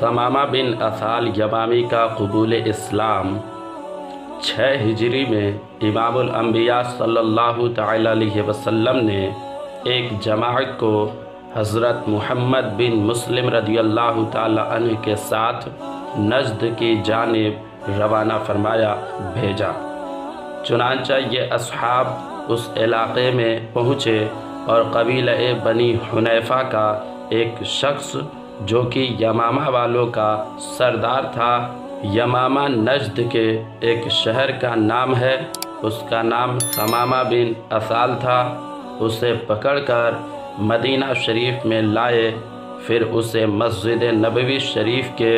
ثمامہ بن اثال یمامی کا قبول اسلام 6 ہجری میں امام الانبیاء صلی اللہ تعالی علیہ وسلم نے ایک جماعت کو حضرت محمد بن مسلم رضی اللہ تعالی عنہ کے ساتھ نجد کی جانب روانہ فرمایا بھیجا۔ چنانچہ یہ اصحاب اس علاقے میں پہنچے اور قبیلہ بنی حنیفہ کا ایک شخص جو کہ یمامہ والوں کا سردار تھا، یمامہ نجد کے ایک شہر کا نام ہے، اس کا نام ثمامہ بن اثال تھا، اسے پکڑ کر مدینہ شریف میں لائے، پھر اسے مسجد نبوی شریف کے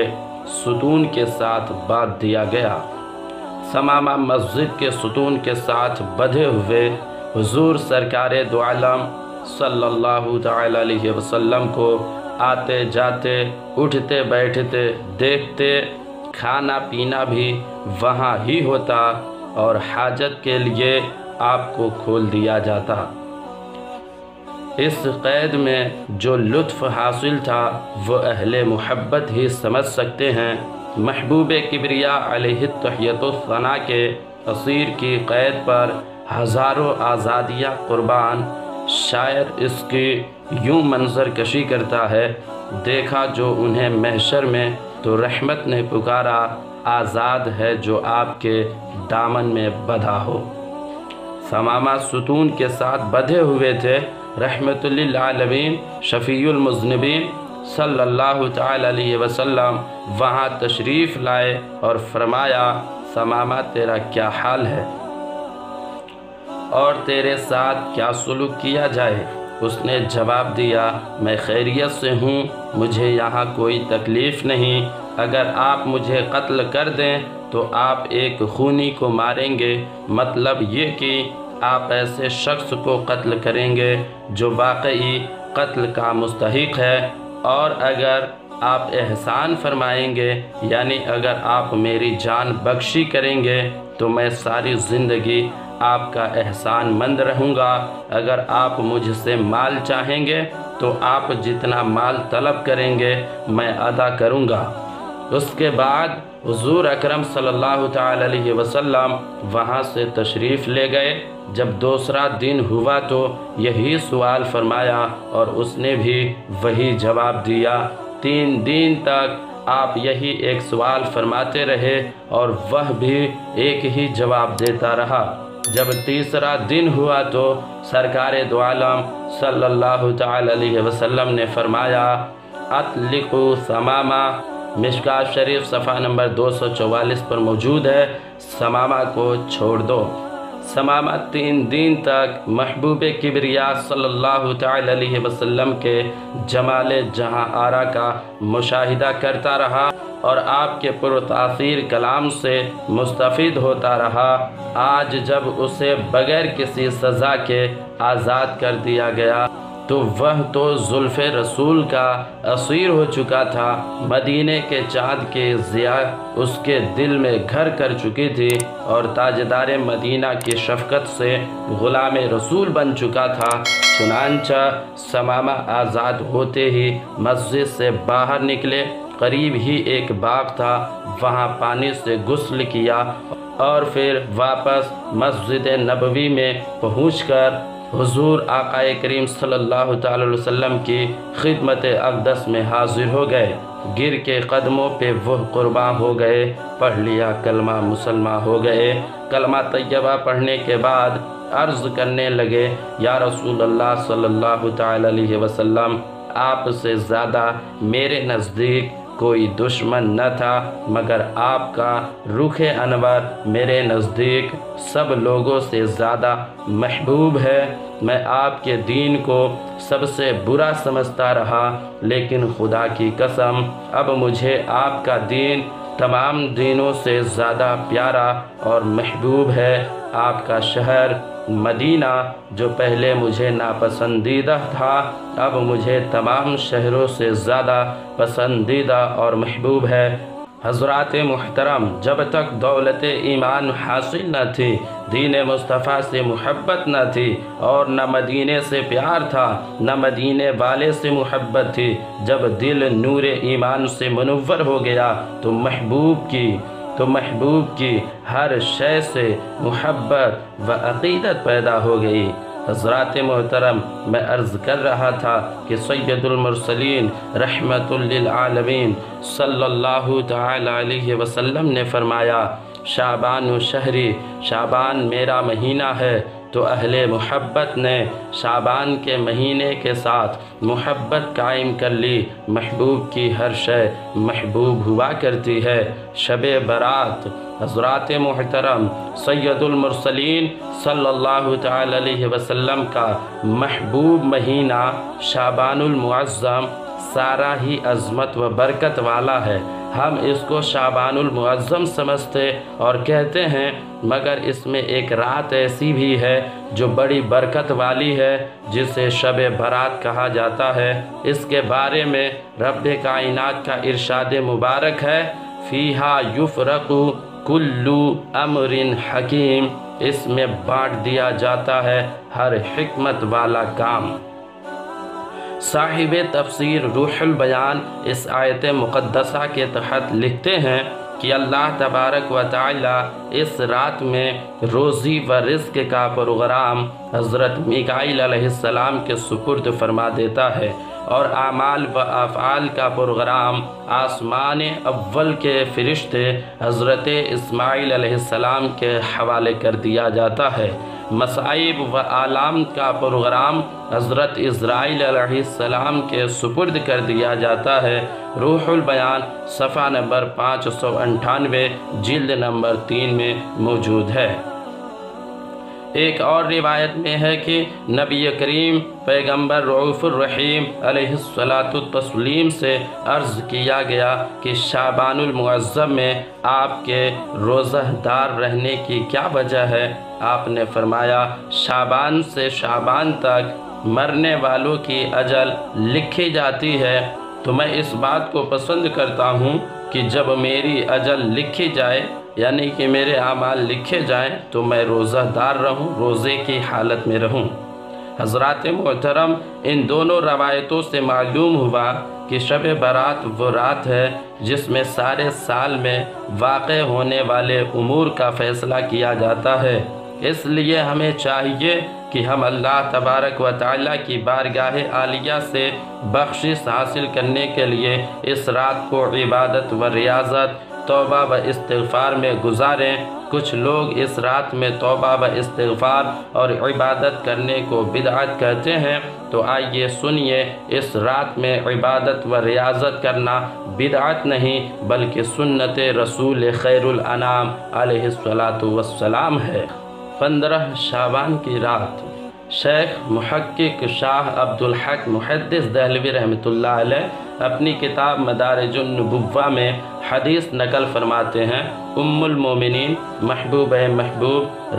ستون کے ساتھ باندھ دیا گیا۔ ثمامہ مسجد کے ستون کے ساتھ بدھے ہوئے حضور سرکار دو عالم صلی اللہ تعالی علیہ وسلم کو آتے جاتے اٹھتے بیٹھتے دیکھتے، کھانا پینا بھی وہاں ہی ہوتا اور حاجت کے لیے آپ کو کھول دیا جاتا۔ اس قید میں جو لطف حاصل تھا وہ اہل محبت ہی سمجھ سکتے ہیں۔ محبوب کبریا علیہ التحیۃ والثناء کے اسیر کی قید پر ہزاروں آزادیاں قربان، شاعر اس کی یوں منظر کشی کرتا ہے: دیکھا جو انہیں محشر میں تو رحمت نے پکارا، آزاد ہے جو آپ کے دامن میں بندھا ہو۔ ثمامہ ستون کے ساتھ بدھے ہوئے تھے۔ رحمت للعالمین شفیع المذنبین صلی اللہ تعالی علیہ وسلم وہاں تشریف لائے اور فرمایا: ثمامہ تیرا کیا حال ہے اور تیرے ساتھ کیا سلوک کیا جائے؟ اس نے جواب دیا: میں خیریت سے ہوں، مجھے یہاں کوئی تکلیف نہیں، اگر آپ مجھے قتل کر دیں تو آپ ایک خونی کو ماریں گے، مطلب یہ کہ آپ ایسے شخص کو قتل کریں گے جو واقعی قتل کا مستحق ہے، اور اگر آپ احسان فرمائیں گے، یعنی اگر آپ میری جان بخشی کریں گے تو میں ساری زندگی آپ کا احسان مند رہوں گا، اگر آپ مجھ سے مال چاہیں گے تو آپ جتنا مال طلب کریں گے میں ادا کروں گا۔ اس کے بعد حضور اکرم صلی اللہ تعالی علیہ وسلم وہاں سے تشریف لے گئے۔ جب دوسرا دن ہوا تو یہی سوال فرمایا اور اس نے بھی وہی جواب دیا۔ 3 دن تک آپ یہی ایک سوال فرماتے رہے اور وہ بھی ایک ہی جواب دیتا رہا۔ جب تیسرا دن ہوا تو سرکار دو عالم صلی اللہ تعالی علیہ وسلم نے فرمایا: اطلقوا ثمامہ، مشکوٰۃ شریف صفحہ نمبر 244 پر موجود ہے، ثمامہ کو چھوڑ دو۔ ثمامہ 3 دن تک محبوب کبریا صلی اللہ تعالی علیہ وسلم کے جمال جہاں آرا کا مشاہدہ کرتا رہا اور آپ کے پرتاثیر کلام سے مستفید ہوتا رہا۔ آج جب اسے بغیر کسی سزا کے آزاد کر دیا گیا تو وہ تو زلف رسول کا اسیر ہو چکا تھا، مدینے کے چاند کی ضیاء اس کے دل میں گھر کر چکی تھی اور تاجدار مدینہ کی شفقت سے غلام رسول بن چکا تھا۔ چنانچہ ثمامہ آزاد ہوتے ہی مسجد سے باہر نکلے، قریب ہی ایک باغ تھا، وہاں پانی سے غسل کیا اور پھر واپس مسجد نبوی میں پہنچ کر حضور آقا کریم صلی اللہ تعالی علیہ وسلم کی خدمت اقدس میں حاضر ہو گئے۔ گر کے قدموں پہ وہ قربان ہو گئے، پڑھ لیا کلمہ، مسلمان ہو گئے۔ کلمہ طیبہ پڑھنے کے بعد عرض کرنے لگے: یا رسول اللہ صلی اللہ تعالی علیہ وسلم، آپ سے زیادہ میرے نزدیک کوئی دشمن نہ تھا، مگر آپ کا رخ انور میرے نزدیک سب لوگوں سے زیادہ محبوب ہے۔ میں آپ کے دین کو سب سے برا سمجھتا رہا، لیکن خدا کی قسم اب مجھے آپ کا دین تمام دینوں سے زیادہ پیارا اور محبوب ہے۔ آپ کا شہر مدینہ جو پہلے مجھے ناپسندیدہ تھا، اب مجھے تمام شہروں سے زیادہ پسندیدہ اور محبوب ہے۔ حضرات محترم، جب تک دولت ایمان حاصل نہ تھی، دین مصطفیٰ سے محبت نہ تھی، اور نہ مدینے سے پیار تھا، نہ مدینے والے سے محبت تھی، جب دل نور ایمان سے منور ہو گیا تو محبوب کی ہر شے سے محبت و عقیدت پیدا ہو گئی۔ حضرات محترم، میں عرض کر رہا تھا کہ سید المرسلین رحمت للعالمین صلی اللہ تعالی علیہ وسلم نے فرمایا، شعبان و شہری، شعبان میرا مہینہ ہے، تو اہل محبت نے شعبان کے مہینے کے ساتھ محبت قائم کر لی۔ محبوب کی ہر شے محبوب ہوا کرتی ہے۔ شب برات، حضرات محترم، سید المرسلین صلی اللہ تعالی علیہ وسلم کا محبوب مہینہ شعبان المعظم سارا ہی عظمت و برکت والا ہے۔ ہم اس کو شعبان المعظم سمجھتے اور کہتے ہیں، مگر اس میں ایک رات ایسی بھی ہے جو بڑی برکت والی ہے، جسے شب برات کہا جاتا ہے۔ اس کے بارے میں رب کائنات کا ارشاد مبارک ہے، فیہا یفرق کل امر حکیم، اس میں بانٹ دیا جاتا ہے ہر حکمت والا کام۔ صاحب تفسیر روح البیان اس آیت مقدسہ کے تحت لکھتے ہیں کہ اللہ تبارک و تعالی اس رات میں روزی و رزق کا پروگرام حضرت میکائیل علیہ السلام کے سپرد فرما دیتا ہے، اور اعمال و افعال کا پروگرام آسمان اول کے فرشتے حضرت اسماعیل علیہ السلام کے حوالے کر دیا جاتا ہے۔ مصائب و آلام کا پروگرام حضرت اسرائیل علیہ السلام کے سپرد کر دیا جاتا ہے۔ روح البیان صفحہ نمبر 598 جلد نمبر 3 میں موجود ہے۔ ایک اور روایت میں ہے کہ نبی کریم پیغمبر رؤوف الرحیم علیہ الصلاۃ سے عرض کیا گیا کہ شعبان المعظم میں آپ کے روزہ دار رہنے کی کیا وجہ ہے؟ آپ نے فرمایا، شعبان سے شعبان تک مرنے والوں کی اجل لکھی جاتی ہے، تو میں اس بات کو پسند کرتا ہوں کہ جب میری اجل لکھی جائے، یعنی کہ میرے اعمال لکھے جائیں، تو میں روزہ دار رہوں، روزے کی حالت میں رہوں۔ حضرات محترم، ان دونوں روایتوں سے معلوم ہوا کہ شب برات وہ رات ہے جس میں سارے سال میں واقع ہونے والے امور کا فیصلہ کیا جاتا ہے۔ اس لیے ہمیں چاہیے کہ ہم اللہ تبارک و تعالیٰ کی بارگاہ عالیہ سے بخشش حاصل کرنے کے لیے اس رات کو عبادت و ریاضت، توبہ و استغفار میں گزاریں۔ کچھ لوگ اس رات میں توبہ و استغفار اور عبادت کرنے کو بدعت کہتے ہیں، تو آئیے سنیے، اس رات میں عبادت و ریاضت کرنا بدعت نہیں بلکہ سنت رسول خیر الانام علیہ السلام ہے۔ 15 شعبان کی رات، شیخ محقق شاہ عبدالحق محدث دہلوی رحمۃ اللہ علیہ اپنی کتاب مدارج النبوہ میں حدیث نقل فرماتے ہیں، ام المومنین محبوب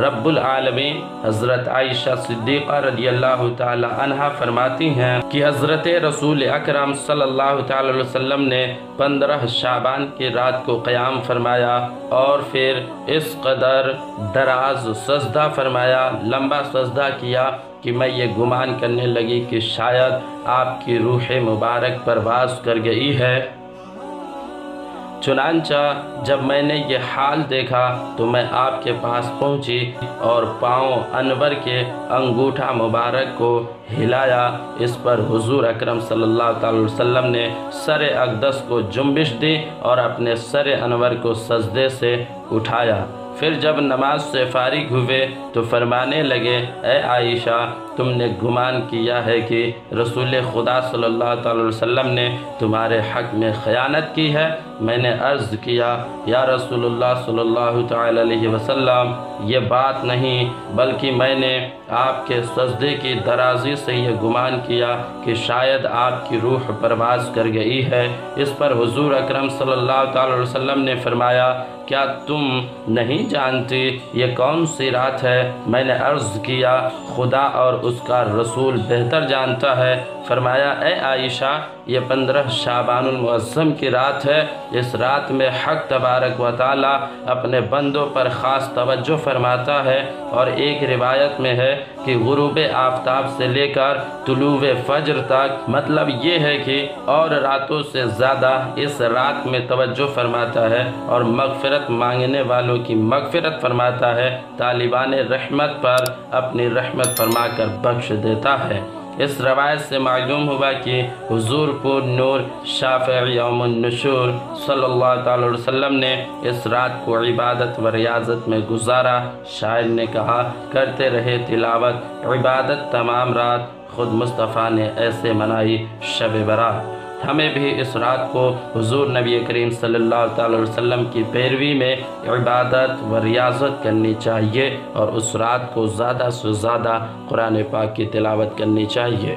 رب العالمین حضرت عائشہ صدیقہ رضی اللہ تعالی عنہ فرماتی ہیں کہ حضرت رسول اکرم صلی اللہ تعالی علیہ وسلم نے 15 شعبان کی رات کو قیام فرمایا، اور پھر اس قدر دراز سجدہ فرمایا، لمبا سجدہ کیا کہ میں یہ گمان کرنے لگی کہ شاید آپ کی روح مبارک پرواز کر گئی ہے۔ چنانچہ جب میں نے یہ حال دیکھا تو میں آپ کے پاس پہنچی اور پاؤں انور کے انگوٹھا مبارک کو ہلایا۔ اس پر حضور اکرم صلی اللہ تعالی وسلم نے سر اقدس کو جنبش دی اور اپنے سر انور کو سجدے سے اٹھایا۔ پھر جب نماز سے فارغ ہوئے تو فرمانے لگے، اے عائشہ، تم نے گمان کیا ہے کہ رسول خدا صلی اللہ تعالی وسلم نے تمہارے حق میں خیانت کی ہے؟ میں نے عرض کیا، یا رسول اللہ صلی اللہ تعالی علیہ وسلم، یہ بات نہیں، بلکہ میں نے آپ کے سجدے کی درازی سے یہ گمان کیا کہ شاید آپ کی روح پرواز کر گئی ہے۔ اس پر حضور اکرم صلی اللہ تعالی علیہ وسلم نے فرمایا، کیا تم نہیں جانتی یہ کون سی رات ہے؟ میں نے عرض کیا، خدا اور اس کا رسول بہتر جانتا ہے۔ فرمایا، اے عائشہ، یہ 15 شعبان المعظم کی رات ہے۔ اس رات میں حق تبارک و تعالی اپنے بندوں پر خاص توجہ فرماتا ہے، اور ایک روایت میں ہے کہ غروب آفتاب سے لے کر طلوع فجر تک، مطلب یہ ہے کہ اور راتوں سے زیادہ اس رات میں توجہ فرماتا ہے اور مغفرت مانگنے والوں کی مغفرت فرماتا ہے، طالبان رحمت پر اپنی رحمت فرما کر بخش دیتا ہے۔ اس روایت سے معلوم ہوا کہ حضور پر نور شافع یوم النشور صلی اللہ تعالی علیہ وسلم نے اس رات کو عبادت و ریاضت میں گزارا۔ شاعر نے کہا، کرتے رہے تلاوت عبادت تمام رات، خود مصطفیٰ نے ایسے منائی شب برات۔ ہمیں بھی اس رات کو حضور نبی کریم صلی اللہ تعالی علیہ وسلم کی پیروی میں عبادت و ریاضت کرنی چاہیے، اور اس رات کو زیادہ سے زیادہ قرآن پاک کی تلاوت کرنی چاہیے۔